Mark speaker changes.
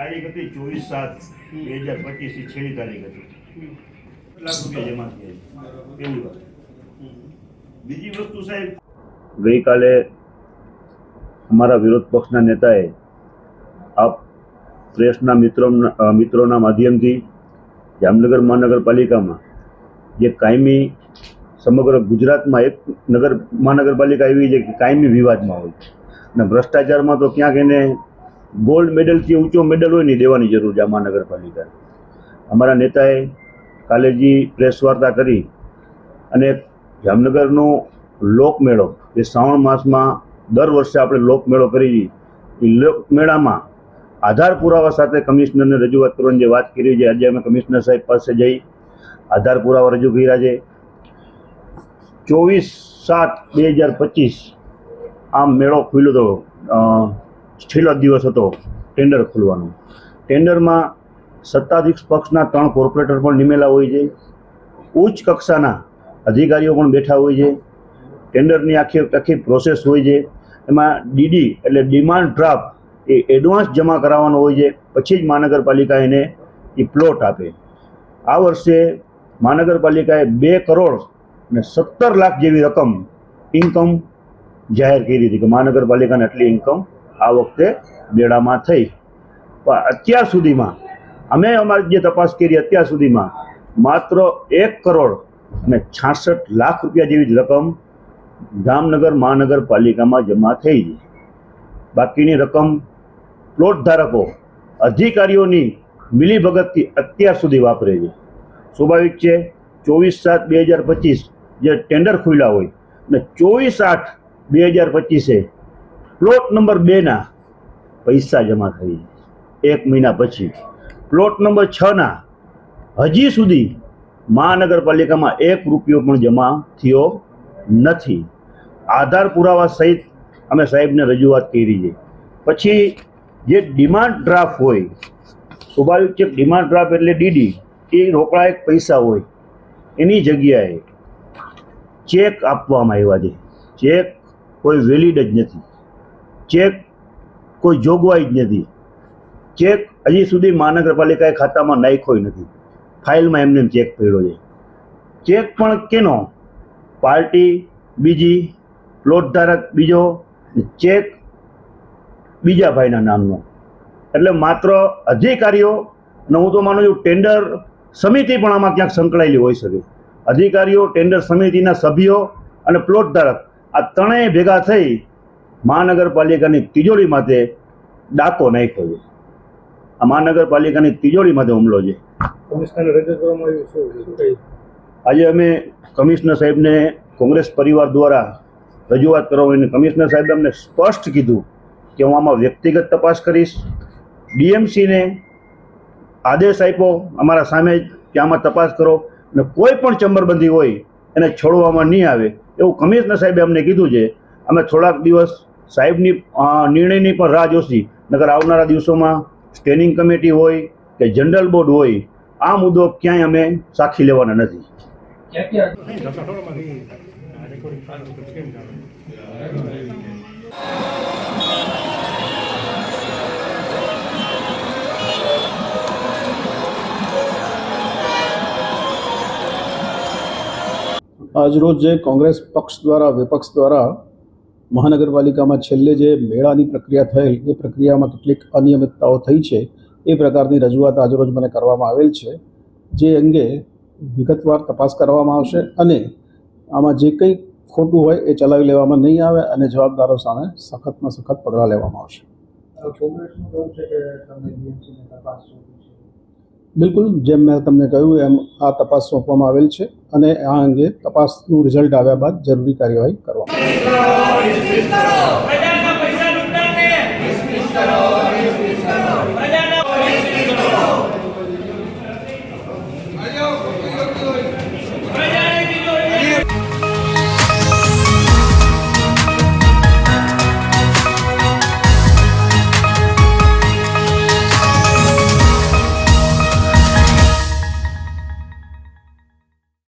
Speaker 1: તારીખ હતી 24/7/2025 ની છેલ્લી તારીખ હતી. લાખ રૂપિયા જમા થયા છે પહેલી વાર. બીજી વસ્તુ સાહેબ, ગઈકાલે અમારા વિરોધ પક્ષના નેતાએ આપ પ્રેસના મિત્રોના માધ્યમથી જામનગર મહાનગરપાલિકામાં જે કાયમી સમગ્ર ગુજરાતમાં એક મહાનગરપાલિકા એવી છે કે કાયમી વિવાદમાં હોય અને ભ્રષ્ટાચારમાં તો ક્યાંક એને ગોલ્ડ મેડલથી ઊંચો મેડલ હોય નહીં દેવાની જરૂર છે આ મહાનગરપાલિકાને. અમારા નેતાએ કાલે જે પ્રેસ વાર્તા કરી અને જામનગરનો લોકમેળો એ શ્રાવણ માસમાં દર વર્ષે આપણે લોકમેળો કરી એ લોકમેળામાં આધાર પુરાવા સાથે કમિશનરને રજૂઆત કરવાની જે વાત કરી છે, આજે અમે કમિશનર સાહેબ પાસે જઈ આધાર પુરાવા રજૂ કર્યા છે. 24/7/2025 આ મેળો ખુલ્યો હતો. છેલ્લો દિવસ હતો ટેન્ડર ખોલવાનો. ટેન્ડરમાં સત્તાધીશ પક્ષના 3 કોર્પોરેટર પણ નિમેલા હોય છે, ઉચ્ચ કક્ષાના અધિકારીઓ પણ બેઠા હોય છે. ટેન્ડરની આખી પ્રોસેસ હોય છે. એમાં ડીડી એટલે ડિમાન્ડ ડ્રાફ્ટ એ એડવાન્સ જમા કરાવવાનો હોય છે, પછી જ મહાનગરપાલિકા એને એ પ્લોટ આપે. આ વર્ષે મહાનગરપાલિકાએ 2 કરોડ અને 17 લાખ જેવી રકમ ઇન્કમ જાહેર કરી હતી કે મહાનગરપાલિકાને આટલી ઇન્કમ આ વખતે બેડામાં થઈ. પણ અત્યાર સુધીમાં અમે અમારી જે તપાસ કરી અત્યાર સુધીમાં માત્ર 1 કરોડ અને 66 લાખ રૂપિયા જેવી જ રકમ જામનગર મહાનગરપાલિકામાં જમા થઈ છે. બાકીની રકમ પ્લોટ ધારકો અધિકારીઓની મિલીભગતથી અત્યાર સુધી વાપરે છે. સ્વાભાવિક છે 24/7/2025 જે ટેન્ડર ખુલ્યા હોય અને 24/8/2025 પ્લોટ નંબર 2ના પૈસા જમા થઈ છે. 1 મહિના પછી પ્લોટ નંબર 6ના હજી સુધી મહાનગરપાલિકામાં 1 રૂપિયો પણ જમા થયો નથી. આધાર પુરાવા સહિત અમે સાહેબને રજૂઆત કરી છે. પછી જે ડિમાન્ડ ડ્રાફ્ટ હોય, સ્વાભાવિક છે ડિમાન્ડ ડ્રાફ્ટ એટલે ડીડી, એ રોકડા એક પૈસા હોય, એની જગ્યાએ ચેક આપવામાં આવ્યા છે. ચેક કોઈ વેલિડ જ નથી, ચેક કોઈ જોગવાઈ જ નથી. ચેક હજી સુધી મહાનગરપાલિકાએ ખાતામાં નાખ્યો નથી, ફાઇલમાં એમને ચેક પડ્યો છે. ચેક પણ કેનો? પાર્ટી બીજી, પ્લોટ ધારક બીજો, ચેક બીજા ભાઈના નામનો. એટલે માત્ર અધિકારીઓ, અને હું તો માનું છું ટેન્ડર સમિતિ પણ આમાં ક્યાંક સંકળાયેલી હોઈ શકે. અધિકારીઓ, ટેન્ડર સમિતિના સભ્યો અને પ્લોટ ધારક આ ત્રણેય ભેગા થઈ મહાનગરપાલિકાની તિજોરી માટે ડાકો નાખ્યો છે. આ મહાનગરપાલિકાની તિજોરી માટે હુમલો છે. આજે અમે કમિશનર સાહેબને કોંગ્રેસ પરિવાર દ્વારા રજૂઆત કરવાની, કમિશનર સાહેબે અમને સ્પષ્ટ કીધું કે હું આમાં વ્યક્તિગત તપાસ કરીશ. ડીએમસીને આદેશ આપ્યો અમારા સામે કે આમાં તપાસ કરો અને કોઈ પણ ચંબરબંધી હોય એને છોડવામાં નહીં આવે એવું કમિશનર સાહેબે અમને કીધું છે. અમે થોડાક દિવસ સાહેબની નિર્ણયની પણ રાહ જોશી, નકર આવનારા દિવસોમાં સ્ટેન્ડિંગ કમિટી હોય કે જનરલ બોર્ડ હોય, આ મુદ્દો ક્યાંય અમે સાખી લેવાના નથી.
Speaker 2: આજરોજ જે કોંગ્રેસ પક્ષ દ્વારા, વિપક્ષ દ્વારા મહાનગરપાલિકામાં છેલ્લે જે મેળાની પ્રક્રિયા થયેલ એ પ્રક્રિયામાં કેટલીક અનિયમિતતાઓ થઈ છે એ પ્રકારની રજૂઆત આજરોજ મને કરવામાં આવેલ છે. જે અંગે વિગતવાર તપાસ કરવામાં આવશે અને આમાં જે કંઈ ખોટું હોય એ ચલાવી લેવામાં નહીં આવે અને જવાબદારો સામે સખતમાં સખત પગલાં લેવામાં આવશે. બિલકુલ, જેમ મેં તમને કહ્યું એમ આ તપાસ સોંપવામાં આવેલ છે અને આ અંગે તપાસનું રિઝલ્ટ આવ્યા બાદ જરૂરી કાર્યવાહી કરવામાં આવશે.